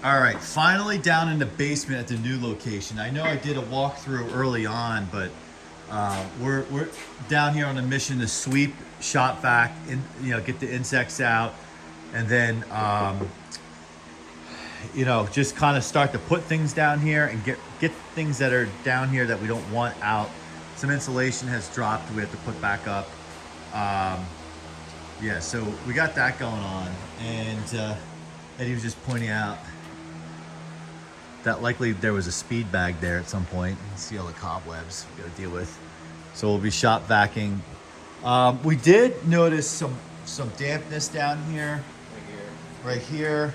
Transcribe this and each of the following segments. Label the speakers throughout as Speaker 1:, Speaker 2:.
Speaker 1: All right, finally down in the basement at the new location. I know I did a walkthrough early on, but we're down here on a mission to sweep, shop vac, get the insects out, and then just kind of start to put things down here and get things that are down here that we don't want out. Some insulation has dropped. We have to put back up. Yeah, so we got that going on, and Eddie was just pointing out that likely there was a speed bag there at some point. You can see all the cobwebs we got to deal with. So we'll be shop vacuuming. We did notice some dampness down here. Right here.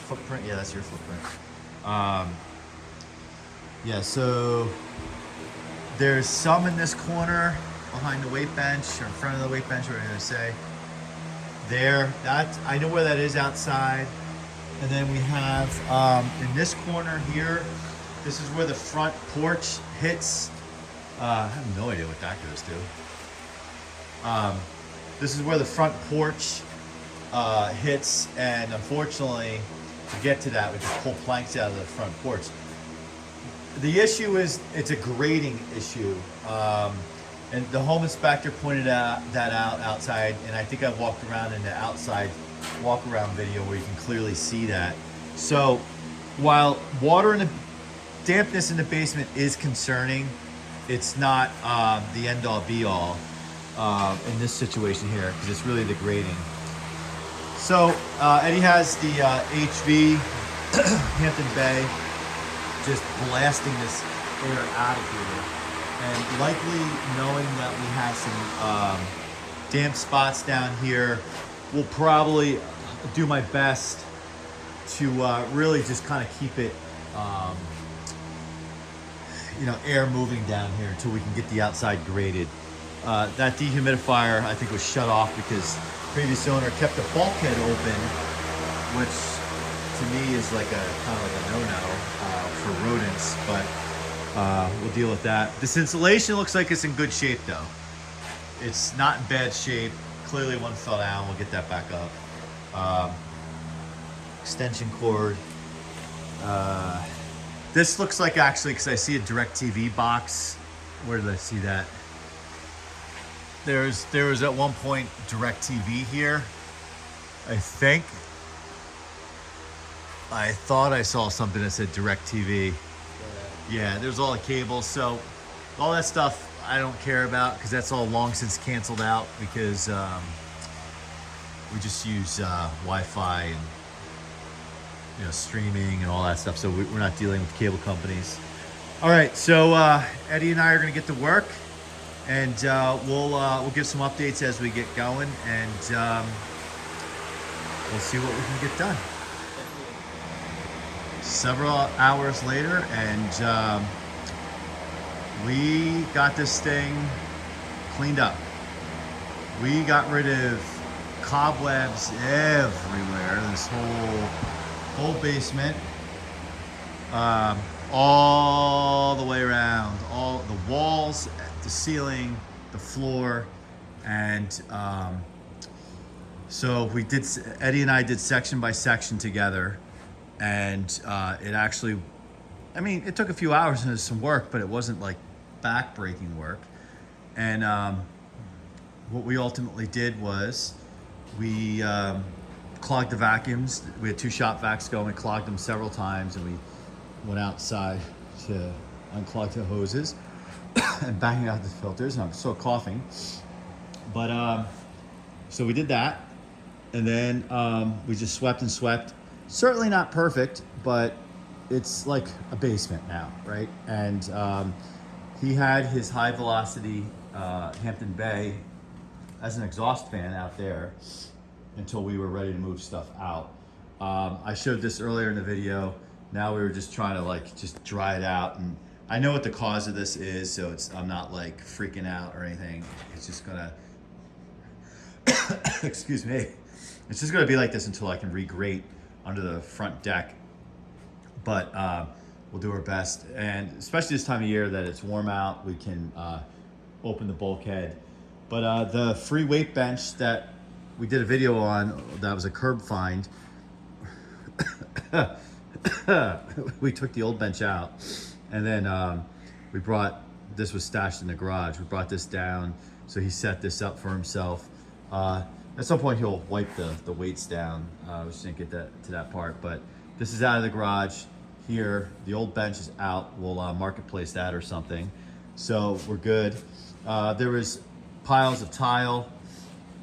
Speaker 1: Footprint. Yeah, that's your footprint. Yeah, so there's some in this corner behind the weight bench or in front of the weight bench, whatever you're gonna say. There, I know where that is outside. And then we have in this corner here, this is where the front porch hits. I have no idea what that goes to. This is where the front porch hits, and unfortunately, to get to that, we just pull planks out of the front porch. The issue is it's a grading issue. And the home inspector pointed that out outside, and I think I walked around in the outside walk around video where you can clearly see that. So while water and the dampness in the basement is concerning, it's not the end all be all in this situation here, because it's really the grading. So Eddie has the HV Hampton Bay just blasting this air out of here. And likely knowing that we have some damp spots down here, we'll probably do my best to really just kind of keep it, air moving down here until we can get the outside graded. That dehumidifier, I think, was shut off because previous owner kept the bulkhead open, which to me is like a kind of like a no-no for rodents, but we'll deal with that. This insulation looks like it's in good shape though. It's not in bad shape. Clearly one fell down. We'll get that back up. Extension cord. This looks like, actually, because I see a DirecTV box. Where did I see that? There was at one point DirecTV here, I think. I thought I saw something that said DirecTV. Yeah, there's all the cables. So all that stuff I don't care about, because that's all long since canceled out, because we just use Wi-Fi and streaming and all that stuff. So we're not dealing with cable companies. All right, so Eddie and I are gonna get to work, and we'll give some updates as we get going, and we'll see what we can get done. Several hours later, and we got this thing cleaned up. We got rid of cobwebs everywhere, this whole basement, all the way around, all the walls, the ceiling, the floor, and so Eddie and I did section by section together. And it actually, it took a few hours and it was some work, but it wasn't like back-breaking work. And what we ultimately did was we clogged the vacuums. We had 2 shop vacs going. We clogged them several times, and we went outside to unclog the hoses and banging out the filters. And I'm still coughing. But so we did that, and then we just swept and swept. Certainly not perfect, but it's like a basement now, right? And he had his high velocity Hampton Bay as an exhaust fan out there until we were ready to move stuff out. I showed this earlier in the video. Now we were just trying to just dry it out. And I know what the cause of this is, so I'm not like freaking out or anything. It's just gonna, excuse me. It's just gonna be like this until I can regrate under the front deck, but we'll do our best. And especially this time of year that it's warm out, we can open the bulkhead. But the free weight bench that we did a video on, that was a curb find. We took the old bench out, and then we brought, this was stashed in the garage. We brought this down, so he set this up for himself. At some point he'll wipe the weights down. We just didn't get to that part, but this is out of the garage. Here, the old bench is out. We'll marketplace that or something. So we're good. There was piles of tile.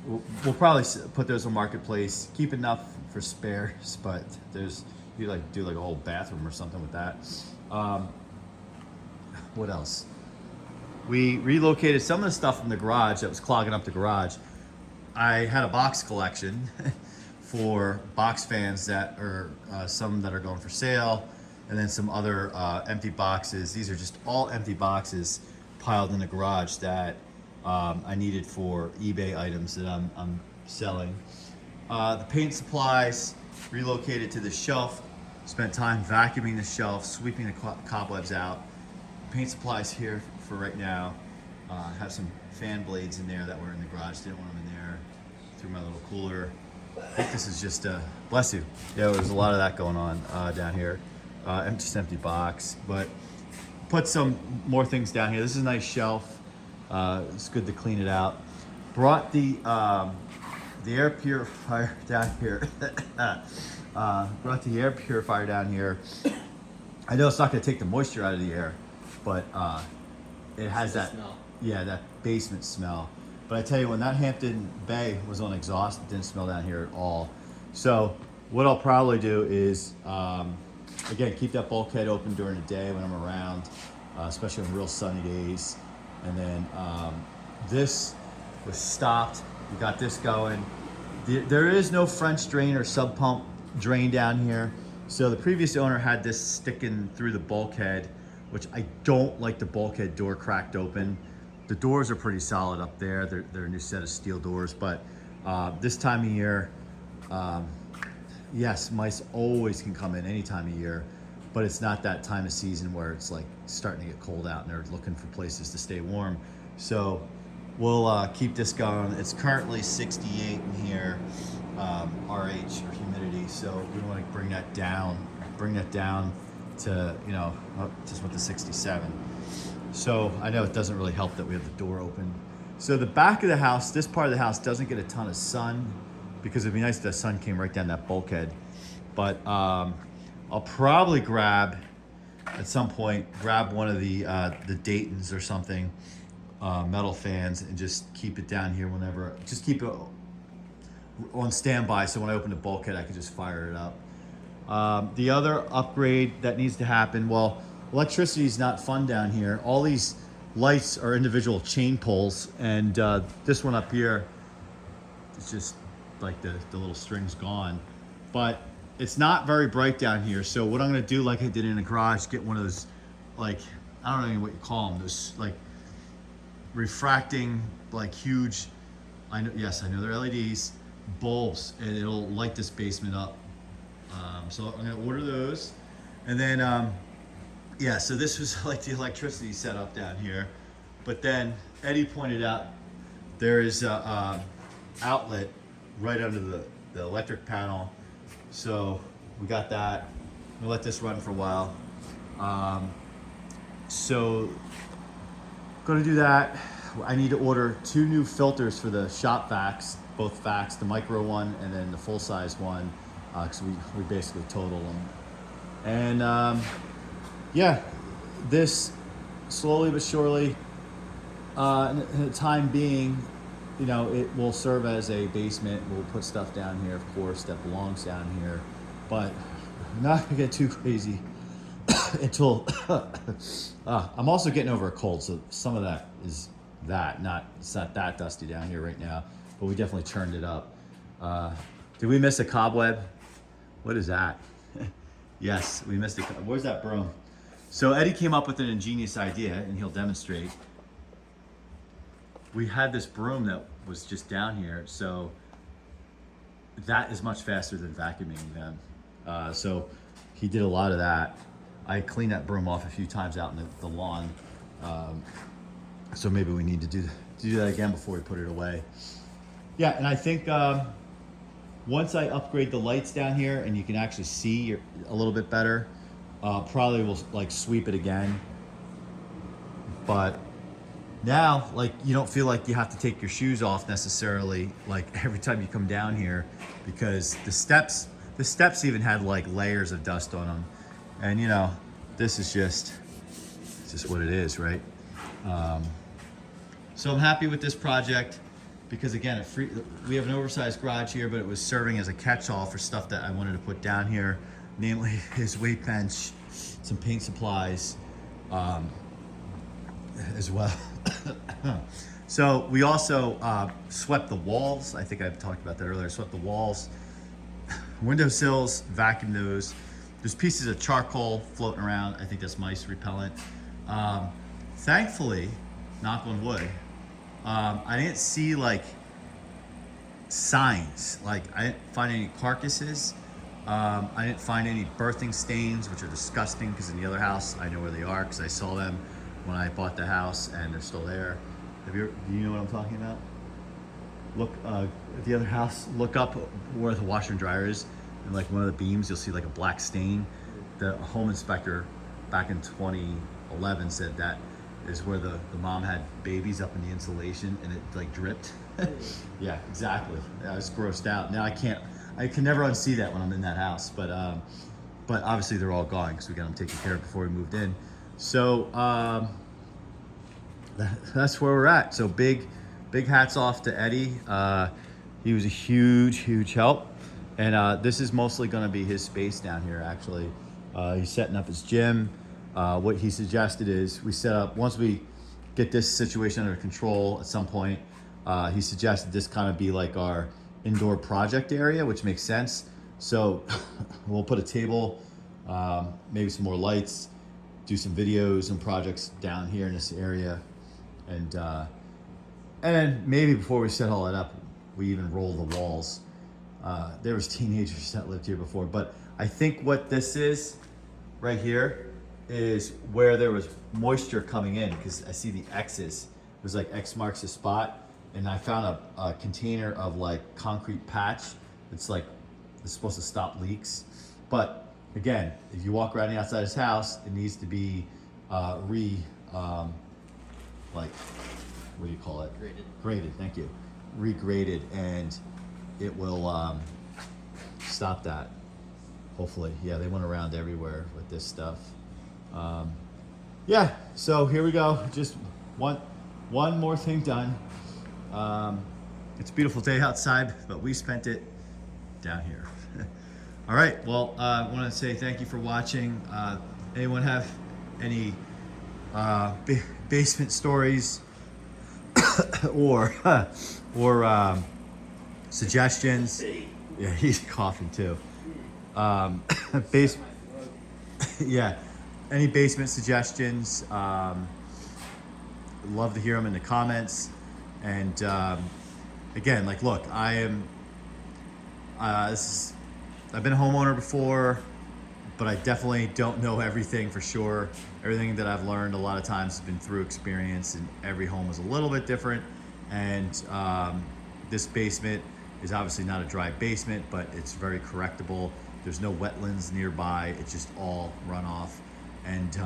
Speaker 1: We'll probably put those on marketplace. Keep enough for spares, but you like do like a whole bathroom or something with that. What else? We relocated some of the stuff from the garage that was clogging up the garage. I had a box collection for box fans that are some that are going for sale, and then some other empty boxes. These are just all empty boxes piled in the garage that I needed for eBay items that I'm selling. The paint supplies relocated to the shelf. Spent time vacuuming the shelf, sweeping the cobwebs out. Paint supplies here for right now. Have some fan blades in there that were in the garage. Didn't want them in there. Threw my little cooler. I think this is just bless you. Yeah, there's a lot of that going on down here. Just empty box, but put some more things down here. This is a nice shelf. It's good to clean it out. Brought the air purifier down here. Brought the air purifier down here. I know it's not going to take the moisture out of the air, but it has that smell. Yeah, that basement smell. But I tell you, when that Hampton Bay was on exhaust, it didn't smell down here at all. So what I'll probably do is, again, keep that bulkhead open during the day when I'm around, especially on real sunny days. And then this was stopped. We got this going. There is no French drain or sub pump drain down here. So the previous owner had this sticking through the bulkhead, which I don't like the bulkhead door cracked open. The doors are pretty solid up there. They're a new set of steel doors, but this time of year, yes, mice always can come in any time of year, but it's not that time of season where it's like starting to get cold out and they're looking for places to stay warm. So we'll keep this going. It's currently 68 in here, RH or humidity. So we want to bring that down to, you know, just with the 67. So I know it doesn't really help that we have the door open. So the back of the house, this part of the house doesn't get a ton of sun, because it'd be nice if the sun came right down that bulkhead. But I'll probably at some point, grab one of the Daytons or something, metal fans, and just keep it down here whenever, just keep it on standby, so when I open the bulkhead, I can just fire it up. The other upgrade that needs to happen, well, electricity is not fun down here. All these lights are individual chain poles, and this one up here, it's just like the little string's gone. But it's not very bright down here, so what I'm gonna do, like I did in the garage, get one of those, like, I don't know what you call them, those like refracting, like huge, I know they're LEDs, bulbs, and it'll light this basement up. So I'm gonna order those, and then yeah, so this was like the electricity setup down here. But then Eddie pointed out there is a outlet right under the electric panel. So we got that. We'll let this run for a while. So gonna do that. I need to order 2 new filters for the shop vacs, both vacs, the micro one and then the full size one, because we basically total them. And yeah, this slowly but surely, in the time being, you know, it will serve as a basement. We'll put stuff down here, of course, that belongs down here, but I'm not gonna get too crazy until I'm also getting over a cold, so some of that is that. It's not that dusty down here right now, but we definitely turned it up. Did we miss a cobweb? What is that? Yes, we missed it. Where's that broom? So Eddie came up with an ingenious idea, and he'll demonstrate. We had this broom that was just down here, so that is much faster than vacuuming them. So he did a lot of that. I cleaned that broom off a few times out in the lawn. So maybe we need to do that again before we put it away. Yeah, and I think once I upgrade the lights down here and you can actually see a little bit better, probably will like sweep it again. But now, like, you don't feel like you have to take your shoes off necessarily, like every time you come down here, because the steps even had like layers of dust on them. And you know, this is just what it is, right? So I'm happy with this project because again, we have an oversized garage here, but it was serving as a catch-all for stuff that I wanted to put down here, namely his weight bench, some paint supplies, as well. So we also swept the walls. I think I've talked about that earlier. Swept the walls, windowsills, vacuumed those. There's pieces of charcoal floating around. I think that's mice repellent. Thankfully, knock on wood, I didn't see like signs. Like I didn't find any carcasses. I didn't find any birthing stains, which are disgusting because in the other house, I know where they are because I saw them when I bought the house and they're still there. Do you know what I'm talking about? Look at the other house, look up where the washer and dryer is, and like one of the beams, you'll see like a black stain. The home inspector back in 2011 said that is where the mom had babies up in the insulation and it like dripped. Yeah, exactly. I was grossed out. Now I can never unsee that when I'm in that house, but obviously they're all gone because we got them taken care of before we moved in. So that's where we're at. So big hats off to Eddie. He was a huge help. And this is mostly gonna be his space down here, actually. He's setting up his gym. What he suggested is we set up, once we get this situation under control at some point, he suggested this kind of be like our indoor project area, which makes sense. So we'll put a table, maybe some more lights, do some videos and projects down here in this area. And then maybe before we set all that up, we even roll the walls. There was teenagers that lived here before, but I think what this is right here is where there was moisture coming in, because I see the X's. It was like X marks the spot, and I found a container of like concrete patch. It's supposed to stop leaks. But again, if you walk around the outside of his house, it needs to be like, what do you call it? Graded, thank you. Regraded, and it will stop that, hopefully. Yeah, they went around everywhere with this stuff. Yeah, so here we go. Just one more thing done. It's a beautiful day outside, but we spent it down here. All right, well, I want to say thank you for watching. Anyone have any basement stories or suggestions? Yeah, he's coughing too. Yeah, any basement suggestions? Love to hear them in the comments. And again, like, look, I've been a homeowner before, but I definitely don't know everything for sure. Everything that I've learned a lot of times has been through experience, and every home is a little bit different. And this basement is obviously not a dry basement, but it's very correctable. There's no wetlands nearby. It's just all runoff. And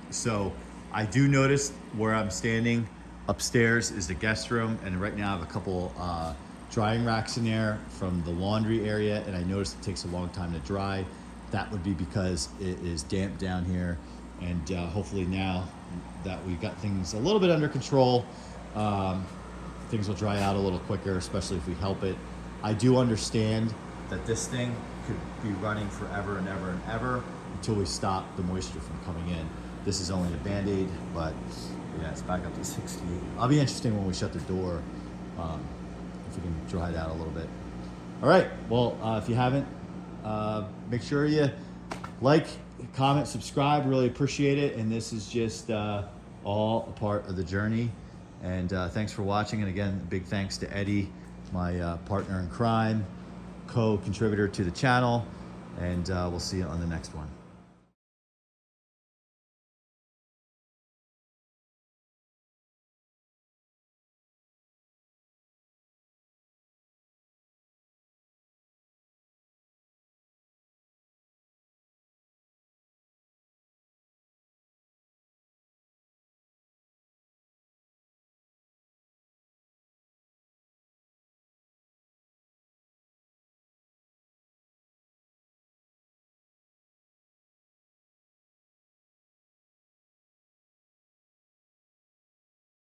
Speaker 1: so I do notice where I'm standing upstairs is the guest room, and right now I have a couple drying racks in there from the laundry area, and I noticed it takes a long time to dry. That would be because it is damp down here, and hopefully now that we've got things a little bit under control, things will dry out a little quicker, especially if we help it. I do understand that this thing could be running forever and ever and ever until we stop the moisture from coming in. This is only a Band-Aid, but yeah, it's back up to 60. I'll be interesting when we shut the door, if we can dry it out a little bit. All right, well, if you haven't, make sure you like, comment, subscribe, really appreciate it. And this is just all a part of the journey. And thanks for watching. And again, big thanks to Eddie, my partner in crime, co-contributor to the channel. And we'll see you on the next one.